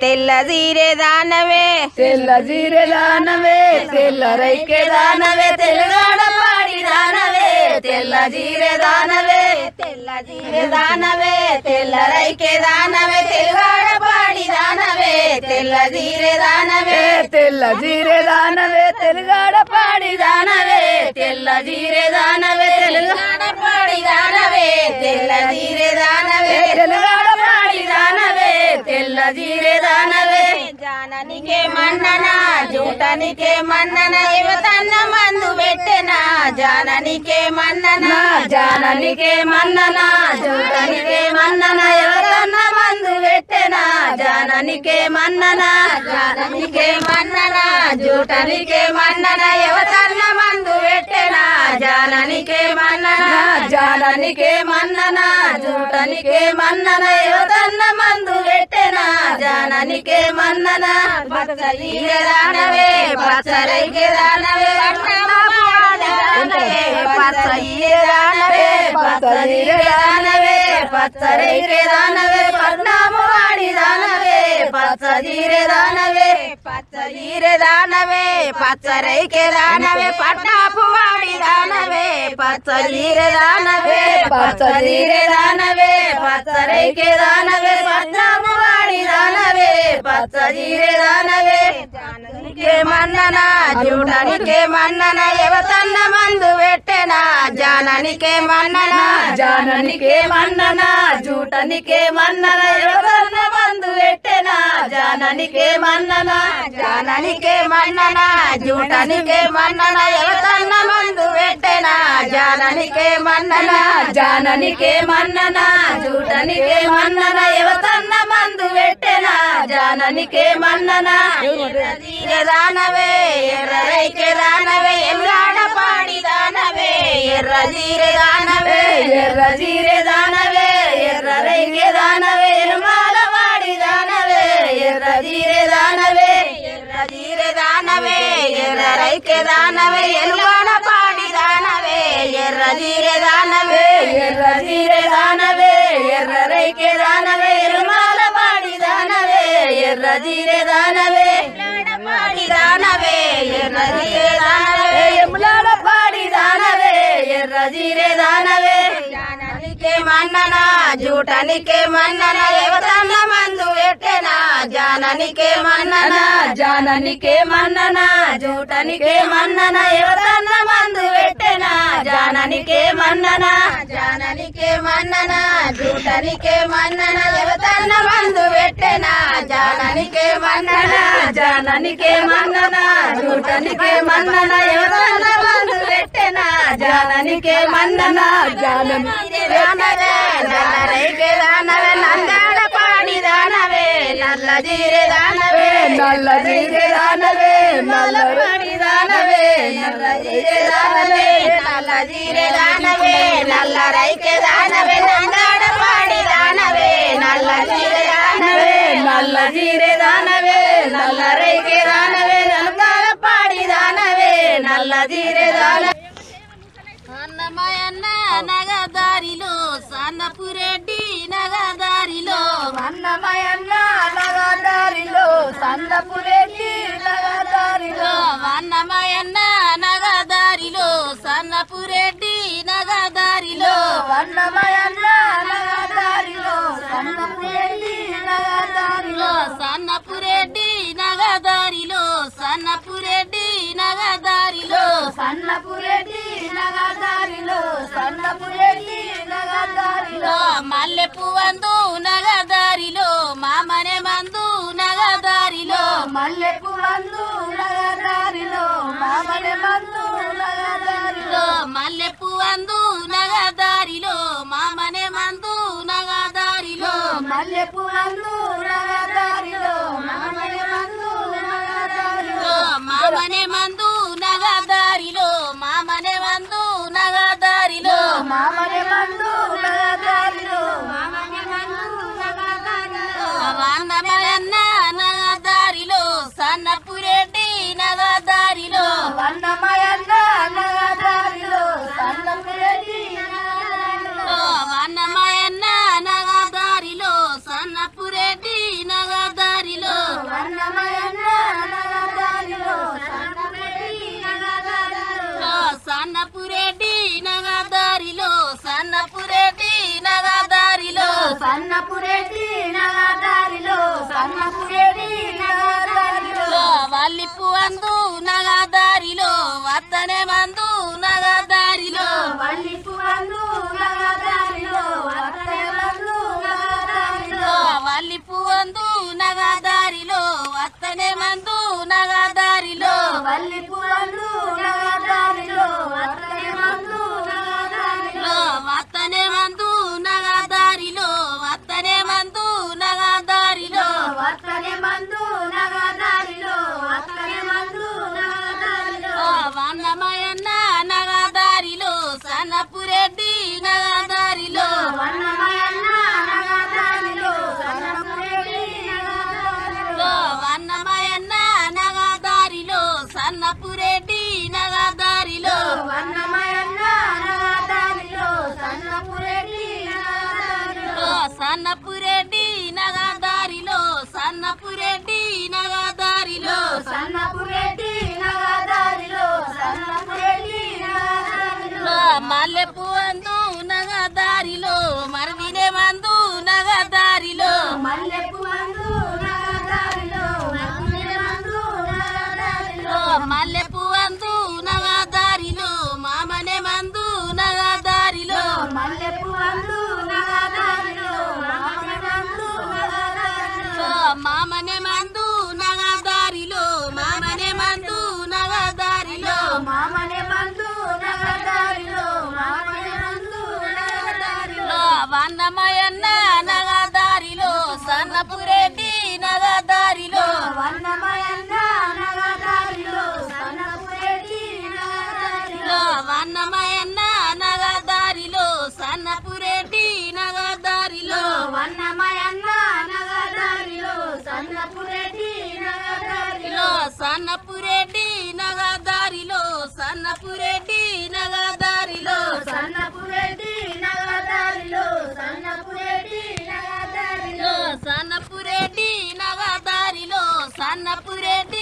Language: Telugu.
తెల్ల జీరే దానవే తెల్ల జీరె దానవే తెల్ల రైకే దానవే తెలుగాడ పాడి దానవే తెల్ల జీరె దానవే తెల్ల జీరే దానవే తెల్ల రైకే దానవే తెలుగాడ పాడి దానవే తెల్ల జీరే దానవే తెల్ల జీరె దానవే తెలుగాడ పాడి దానవే తెల్ల జీరె దానవే తెలుగాడ పాడి దానవే తెల్ల జీరే దానవే తెలుగాడ పాడి దానవే తెల్ల జీరె దానవే జాననికే మన్ననా జూటనికే మన్ననా యువతన్న మందు పెట్టెనా జాననికే మన్ననా జాననికే మన్ననా జూటనికే మన్ననా ఎవరన్న మందు పెట్టెనా జాననికే మన్ననా జాననికే మన్ననా జూటనికే మన్ననా యువతన్న మందు పెట్టెనా జాననికే మన్ననా జాననికే మన్ననా జూటనికే మన్ననా ఎవరన్న మందు పెట్టెనా జాననికే మన్ననా పచ్చలీరే దానవే పచ్చరైకే దానవే పచ్చలీరే దానవే పచ్చలీరే దానవే పచ్చరైకే దానవే పట్నాము వాడి దానవే పచ్చలీరే దానవే పచ్చలీరే దానవే పచ్చరైకే దానవే పట్నాపు వాడి దానవే పచ్చలీరే దానవే పచ్చలీరే దానవే పచ్చరైకే దానవే పట్నాము వాడి దానవే పచ్చలీరే దానవే జాననికే మన్ననా జూటనికే మన్ననా యువతన్న మందు పెట్టెనా జాననికే మన్ననా జాననికే మన్ననా జూటనికే మన్ననా ఎవరన్న మందు పెట్టెనా జాననికే మన్ననా జాననికే మన్ననా జూటనికే మన్ననా యువతన్న మందు పెట్టెనా జాననికే మన్ననా జాననికే మన్ననా జూటనికే మన్ననా ఎవరన్న మందు పెట్టెనా జాననికే మన్ననా జీరే దానవే ఎర్ర రైకే దానవే ఎల్లాడ పాడి దానవే ఎర్ర జీరే దానవే ఎర్ర జీరె దానవే ఎర్ర రైకే దానవే ఎరుమాల వాడి దానవే ఎర్ర జీరె దానవే ఎర్ర జీరే దానవే ఎర్ర రైకే దానవే ఎల్లాడ పాడి దానవే ఎర్ర జీరే దానవే ఎర్ర జీరె దానవే ఎర్ర రైకే దానవే ఎరుమాల వాడి దానవే ఎర్ర జీరె దానవే పాడి దానవే ఎర్ర జీరే దానవే ఎములాడ పాడి దానవే ఎర్ర జీరె దానవే జాననికే మన్ననా జూటనికే మన్ననా యువతన్న మందు పెట్టెనా జాననికే మన్ననా జాననికే మన్ననా జూటనికే మన్ననా ఎవరన్న మందు పెట్టెనా జాననికే మన్ననా జాననికే మన్ననా జూటనికే మన్ననా యువతన్న మందు పెట్టెనా జాననికే మన్ననా జాననికే మన్ననా జూటనికే మన్ననా ఎవరన్న మందు పెట్టెనా జాననికే మన్ననా జీరే దానవే నల్ల రైకే దానవే నందాడ పాడి దానవే నల్ల జీరే దానవే నల్ల జీరె దానవే నల్ల పాడి దానవే నల్ల జీరే దానవే నల్ల జీరే దానవే నల్ల రైకే దానవే నందాడ పాడి దానవే నల్ల జీరే దానవే నల్ల జీరె దానవే నల్ల రైకే దానవే నల్లాల పాడి దానవే నల్ల జీరె దానవే అన్నమయన్న నగదారిలో సన్నపురెడ్డి నగదారిలో అన్నమయన్న నగదారిలో సన్నపురెడ్డి నగదారిలో అన్నమయన్న నగదారిలో సన్నపురెడ్డి నగదారిలో అన్నమయన్న నగదారిలో సన్నపురెడ్డి నగదారిలో సన్నపురెడ్డి నగదారిలో సన్నపురెడ్డి నగదారిలో సన్నపురెడ్డి నగదారిలో సన్నపురెడ్డి నగదారిలో మల్లె పువ్వందు నగదారిలో మామనే మందు నగదారిలో మల్లె పువ్వందు నగదారిలో మామనే మందు నగదారిలో మల్లె పువ్వందు నగదారిలో మామనే మందు నగదారిలో మల్లె పువ్వందు నగదారిలో మామనే మందు నగదారిలో మామనే మందు నగదారిలో మామనే మందు నగదారిలో మామనే మందు నగదారిలో అన్నమయన్న నగదారిలో సన్నపురెడ్డి నగదారిలో అన్నమయన్న నగదారిలో సన్నపురెడ్డి నగదారిలో అన్నమయన్న నగదారిలో సన్నపురెడ్డి నగదారిలో సన్నపురెడ్డి నగదారిలో సన్నపురెడ్డి నగదారిలో వల్లిపు అందు నగదారిలో వత్తనే మందు నగదారిలో వల్లిపు అందు నగదారిలో వత్తనే మందు నగదారిలో వల్లిపు అందు నగదారిలో వత్తనే మందు నగదారిలో వల్లిపు అందు నగదారిలో వత్తనే మందు నగదారిలో వత్తనే మందు నగదారిలో వత్తనే మందు నగదారిలో వత్తనే మందు నగదారిలో వత్తనే మందు నగదారిలో వన్నమయన్న నగదారిలో సన్నపురెడ్డి నగదారిలో వన్నమయన్న నగదారిలో సన్నపురెడ్డి నగదారిలో వన్నమయన్న నగదారిలో సన్నపురెడ్డి నగదారిలో వన్నమయన్న నగదారిలో సన్నపురెడ్డి నగదారిలో సన్నపురెడ్డి నగదారిలో సన్నపురెడ్డి నగదారిలో సన్నపురెడ్డి నగదారిలో సన్నపురెడ్డి నగదారిలో మల్లెపు అందు నగదారిలో మరవినే మందు నగదారిలో మల్లెపు మందు నగదారిలో మల్లె మందు నగదారిలో మల్లెపు అందు నగదారిలో మామనే మందు నగదారిలో మల్లెపు మందు నగదారిలో మామనే మందు నగదారిలో మామనే మందు నగదారిలో మామనే మందు నగదారిలో మామనే మందు నగదారిలో మామనే మందు నగదారిలో వన్నమయన్న నగదారిలో సన్నపురెడ్డి నగదారిలో వన్నమయన్న నగదారిలో సన్నపురెడ్డి నగదారిలో వన్నమయన్న నగదారిలో సన్నపురెడ్డి నగదారిలో వన్నమయన్న నగదారిలో సన్నపురెడ్డి నగదారిలో సన్నపురెడ్డి నగదారిలో సన్నపురెడ్డి నగదారిలో సన్నపురెడ్డి నగదారిలో సన్నపురెడ్డి నగదారిలో సన్నపురెడ్డి నగదారిలో సన్నపురెడ్డి